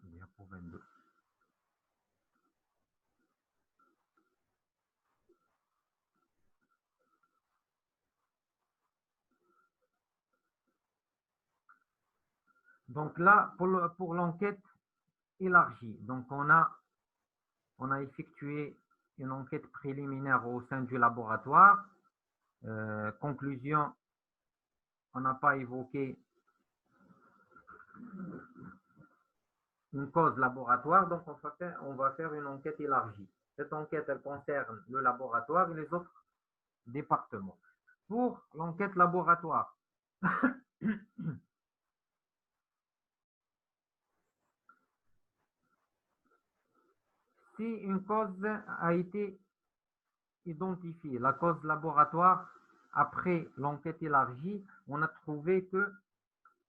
Diapo 22. Donc là, pour l'enquête élargie, donc on a effectué une enquête préliminaire au sein du laboratoire. Conclusion, on n'a pas évoqué une cause laboratoire, donc on va faire une enquête élargie. Cette enquête, elle concerne le laboratoire et les autres départements. Pour l'enquête laboratoire, si une cause a été identifiée, la cause laboratoire, après l'enquête élargie, on a trouvé que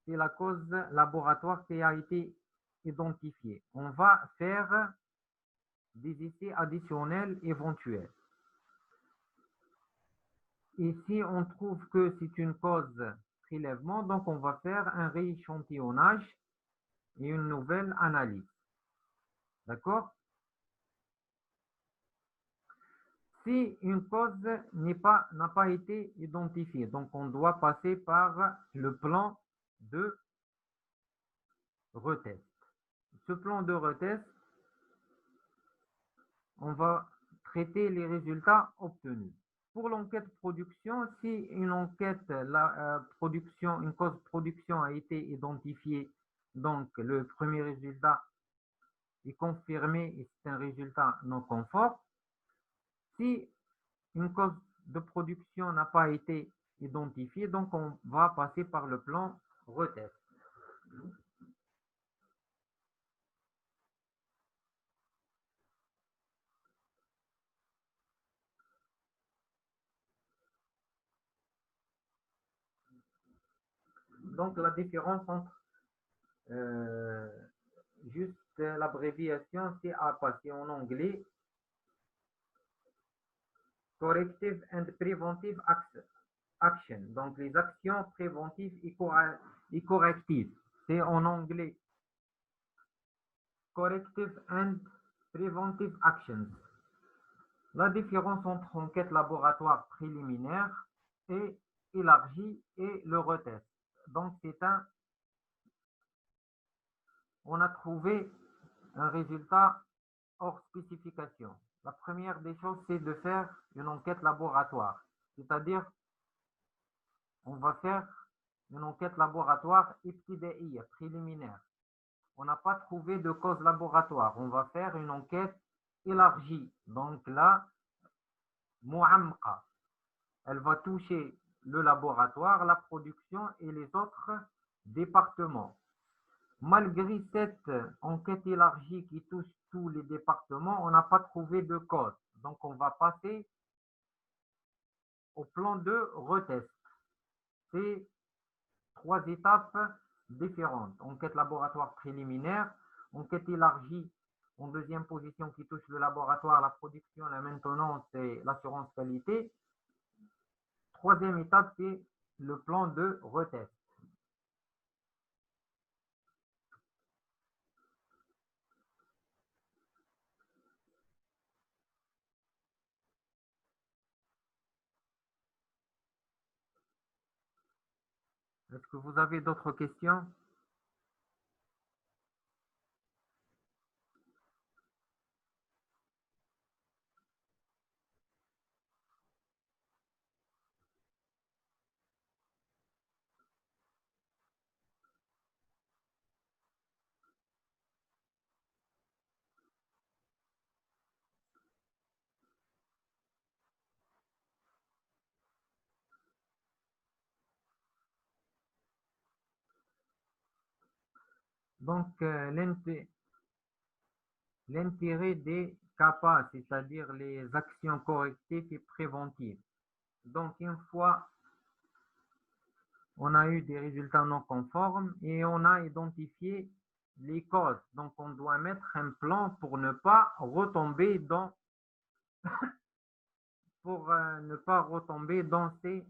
c'est la cause laboratoire qui a été identifiée. On va faire des essais additionnels éventuels. Et si on trouve que c'est une cause prélèvement, donc on va faire un rééchantillonnage et une nouvelle analyse. D'accord? Si une cause n'a pas été identifiée, donc on doit passer par le plan de retest. Ce plan de retest, on va traiter les résultats obtenus. Pour l'enquête production, si une enquête production, une cause production a été identifiée, donc le premier résultat est confirmé et c'est un résultat non conforme. Si une cause de production n'a pas été identifiée, donc on va passer par le plan retest. Donc la différence entre euh, juste l'abréviation CAPA, c'est en anglais Corrective and Preventive Action. Donc les actions préventives et correctives. C'est en anglais Corrective and Preventive Actions. La différence entre enquête laboratoire préliminaire et élargie et le retest. Donc on a trouvé un résultat hors spécification. La première des choses, c'est de faire une enquête laboratoire. C'est-à-dire, on va faire une enquête laboratoire ibtidaïya, préliminaire. On n'a pas trouvé de cause laboratoire. On va faire une enquête élargie. Donc là, mu'amqa. Elle va toucher le laboratoire, la production et les autres départements. Malgré cette enquête élargie qui touche tous les départements, on n'a pas trouvé de cause. Donc, on va passer au plan de retest. C'est trois étapes différentes. Enquête laboratoire préliminaire, enquête élargie en deuxième position qui touche le laboratoire, la production, la maintenance et l'assurance qualité. Troisième étape, c'est le plan de retest. Est-ce que vous avez d'autres questions? Donc, l'intérêt des CAPA, c'est-à-dire les actions correctives et préventives. Donc, une fois on a eu des résultats non conformes et on a identifié les causes. Donc, on doit mettre un plan pour ne pas retomber dans ces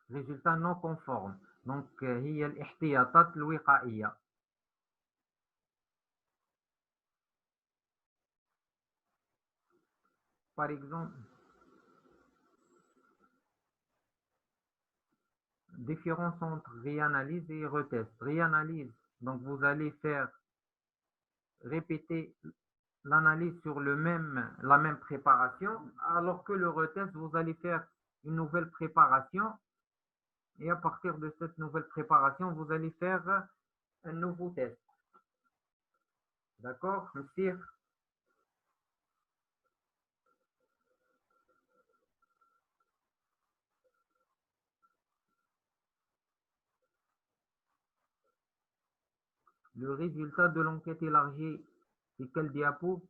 résultats non conformes. Donc, هي الاحتياطات الوقائية. Par exemple, différence entre réanalyse et retest. Réanalyse, donc vous allez faire répéter l'analyse sur la même préparation, alors que le retest, vous allez faire une nouvelle préparation et à partir de cette nouvelle préparation, vous allez faire un nouveau test. D'accord, monsieur? Le résultat de l'enquête élargie, c'est quel diapo?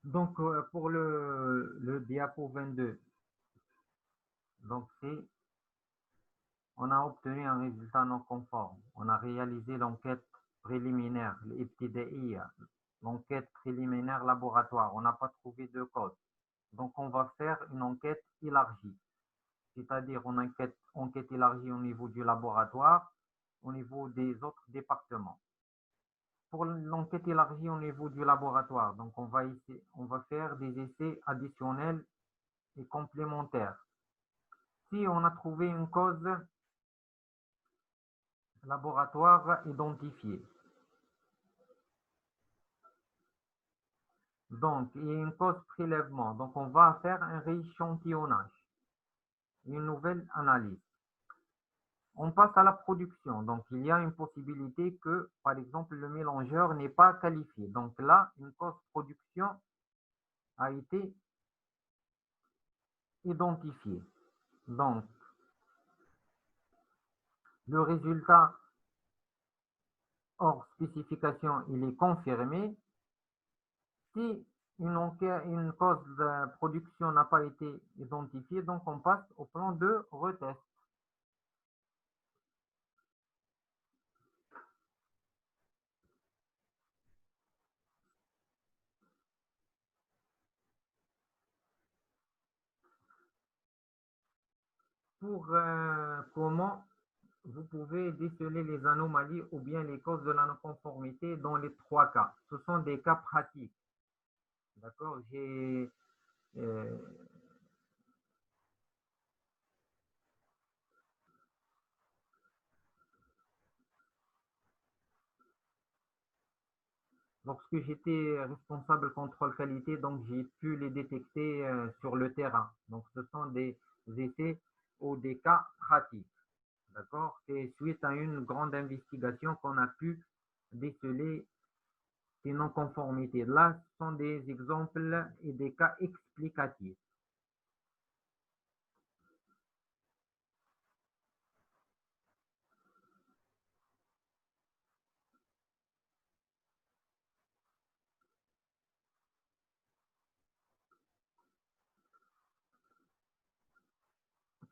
Donc, pour le diapo 22, donc c'est on a obtenu un résultat non conforme. On a réalisé l'enquête préliminaire, l'ibtidaïya, l'enquête préliminaire laboratoire. On n'a pas trouvé de cause. Donc, on va faire une enquête élargie, c'est-à-dire une enquête élargie au niveau du laboratoire, au niveau des autres départements. Pour l'enquête élargie au niveau du laboratoire, donc on va faire des essais additionnels et complémentaires. Si on a trouvé une cause laboratoire identifiée, donc il y a une cause prélèvement, donc on va faire un rééchantillonnage, une nouvelle analyse. On passe à la production, donc il y a une possibilité que, par exemple, le mélangeur n'est pas qualifié. Donc là, une cause production a été identifiée. Donc, le résultat hors spécification, il est confirmé. Si une cause de production n'a pas été identifiée, donc on passe au plan de retest. Pour comment vous pouvez déceler les anomalies ou bien les causes de la non-conformité dans les trois cas. Ce sont des cas pratiques. D'accord? Euh, lorsque j'étais responsable contrôle qualité, donc j'ai pu les détecter sur le terrain. Donc ce sont des essais ou des cas pratiques. D'accord? C'est suite à une grande investigation qu'on a pu déceler ces non-conformités. Là, ce sont des exemples et des cas explicatifs.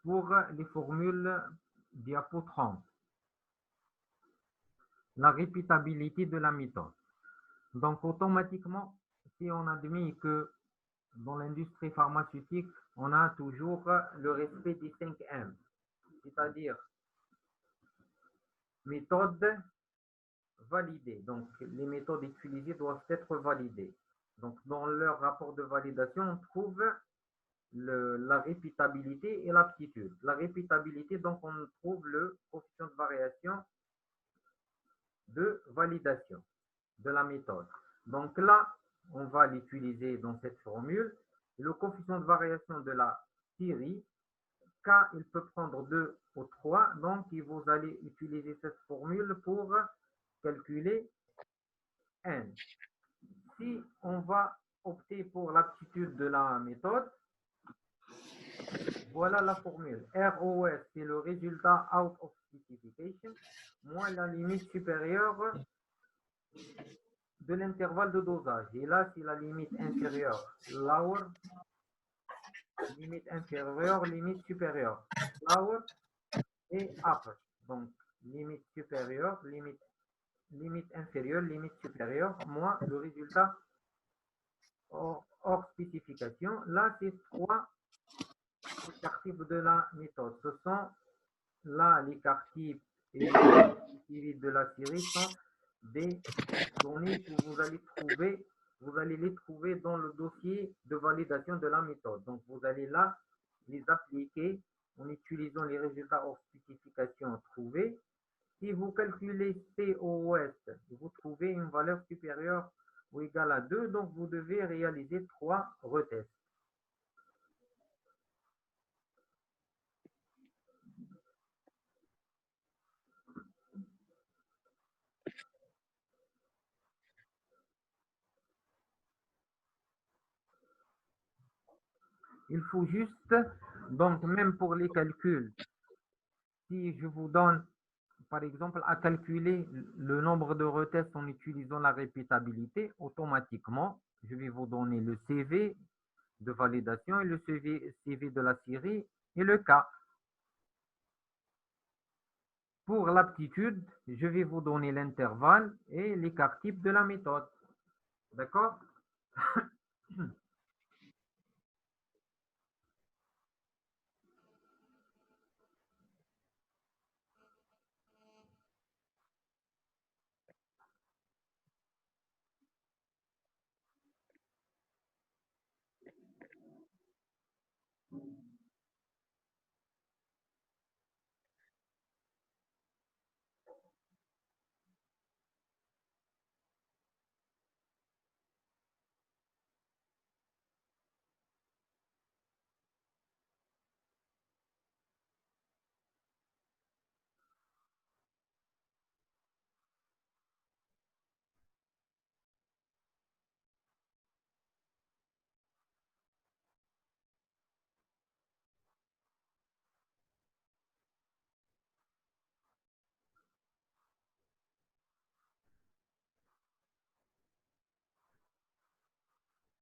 Pour les formules diapo 30, la répétabilité de la méthode. Donc, automatiquement, si on admet que dans l'industrie pharmaceutique, on a toujours le respect des 5 M, c'est-à-dire méthode validée. Donc, les méthodes utilisées doivent être validées. Donc, dans leur rapport de validation, on trouve la répétabilité et l'aptitude. La répétabilité, donc, on trouve le coefficient de variation de validation de la méthode. Donc là, on va l'utiliser dans cette formule. Le coefficient de variation de la série, K, il peut prendre 2 ou 3. Donc, vous allez utiliser cette formule pour calculer N. Si on va opter pour l'aptitude de la méthode, voilà la formule. ROS, c'est le résultat out of specification, moins la limite supérieure de l'intervalle de dosage. Et là, c'est la limite inférieure, lower, limite inférieure, limite supérieure, lower et upper. Donc, limite supérieure, limite inférieure, limite supérieure, moins le résultat hors spécification. Là, c'est trois écarts-types de la méthode. Ce sont là les écarts-types et les de la série sont des données que vous allez les trouver dans le dossier de validation de la méthode. Donc, vous allez là les appliquer en utilisant les résultats hors spécification trouvés. Si vous calculez COOS, vous trouvez une valeur supérieure ou égale à 2, donc vous devez réaliser 3 retests. Il faut juste, donc même pour les calculs, si je vous donne, par exemple, à calculer le nombre de retests en utilisant la répétabilité, automatiquement, je vais vous donner le CV de validation et le CV de la série et le cas. Pour l'aptitude, je vais vous donner l'intervalle et l'écart type de la méthode. D'accord?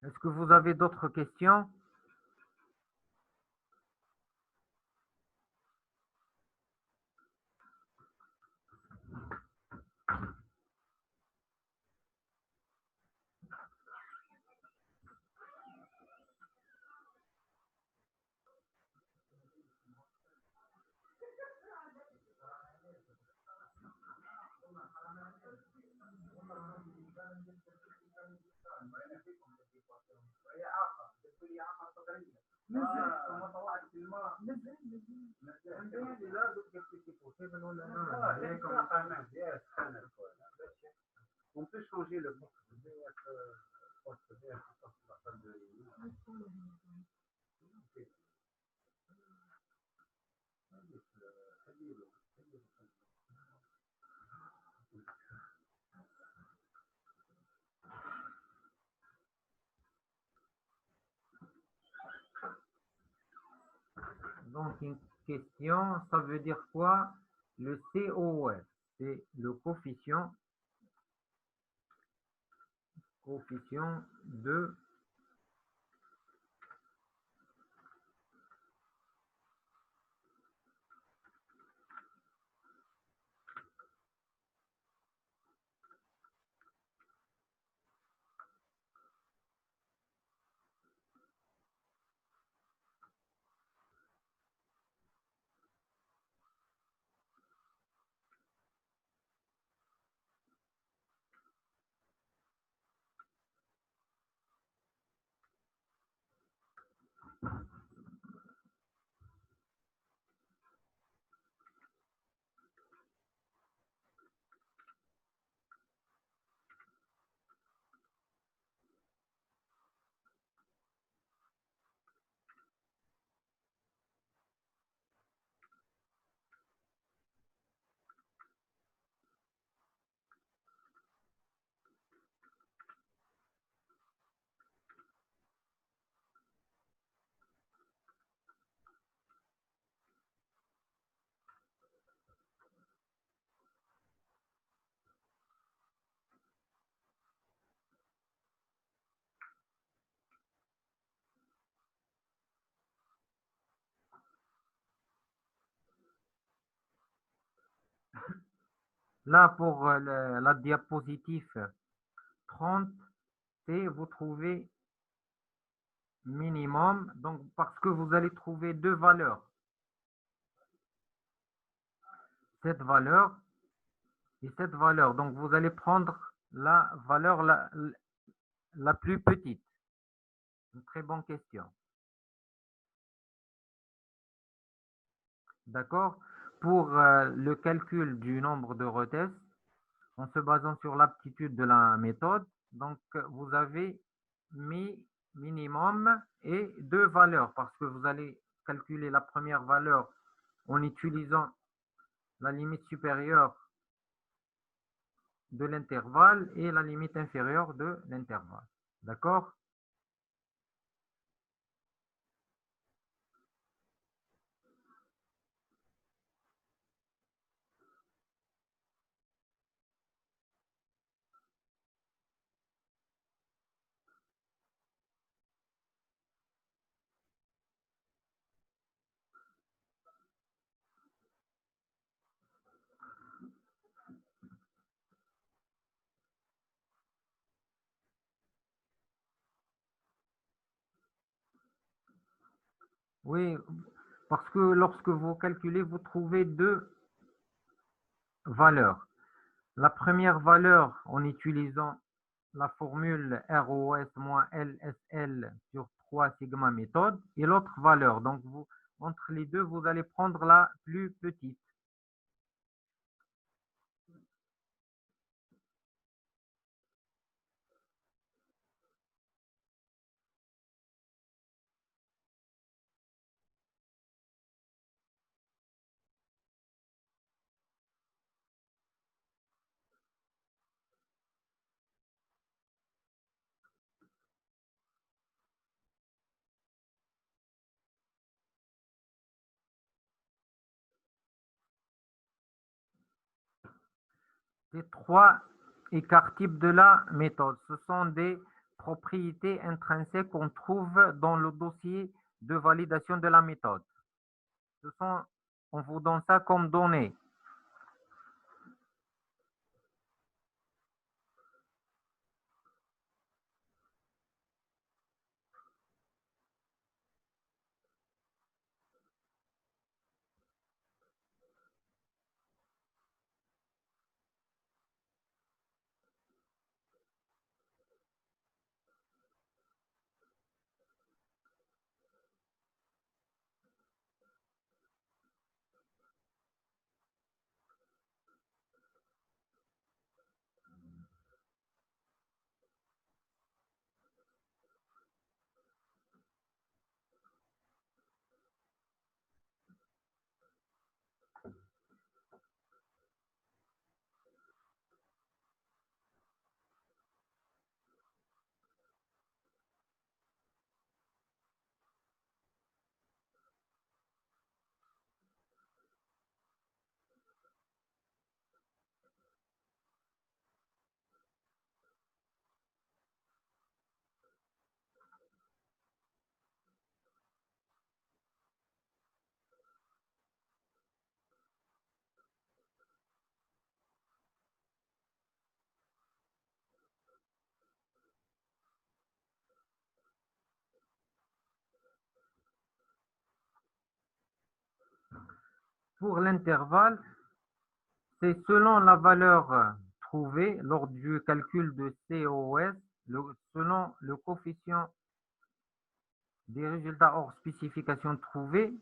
Est-ce que vous avez d'autres questions? On peut changer le Donc, une question, ça veut dire quoi? Le COF, c'est le coefficient de Là, pour la diapositive 30, c'est vous trouvez minimum, donc parce que vous allez trouver deux valeurs. Cette valeur et cette valeur. Donc, vous allez prendre la valeur la plus petite. Une très bonne question. D'accord? Pour le calcul du nombre de retests, en se basant sur l'aptitude de la méthode, donc vous avez mis minimum et deux valeurs parce que vous allez calculer la première valeur en utilisant la limite supérieure de l'intervalle et la limite inférieure de l'intervalle. D'accord? Oui, parce que lorsque vous calculez, vous trouvez deux valeurs. La première valeur en utilisant la formule ROS moins LSL sur 3 sigma méthode et l'autre valeur. Donc, vous, entre les deux, vous allez prendre la plus petite. Ces trois écarts types de la méthode, ce sont des propriétés intrinsèques qu'on trouve dans le dossier de validation de la méthode. Ce sont, on vous donne ça comme données. Pour l'intervalle, c'est selon la valeur trouvée lors du calcul de COS, selon le coefficient des résultats hors spécification trouvés.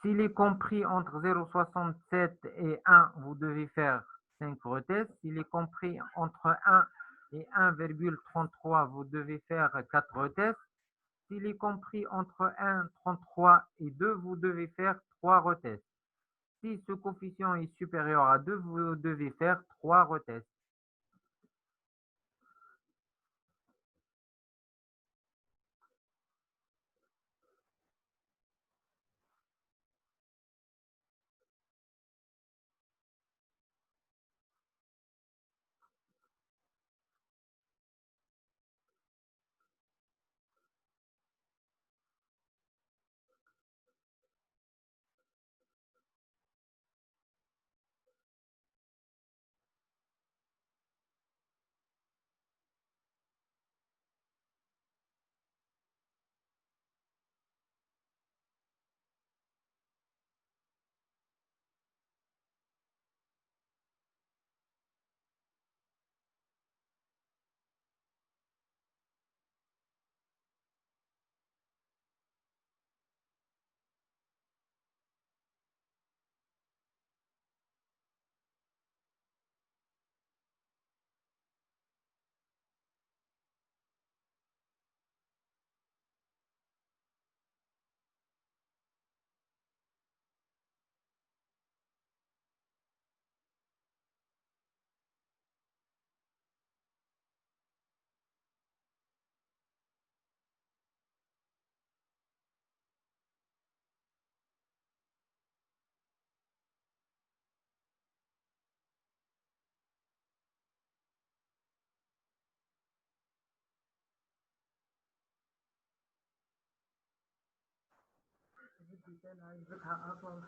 S'il est compris entre 0,67 et 1, vous devez faire 5 retests. S'il est compris entre 1 et 1,33, vous devez faire 4 retests. S'il est compris entre 1,33 et 2, vous devez faire 3 retests. Si ce coefficient est supérieur à 2, vous devez faire 3 retests. دي كان عايزتها أصلا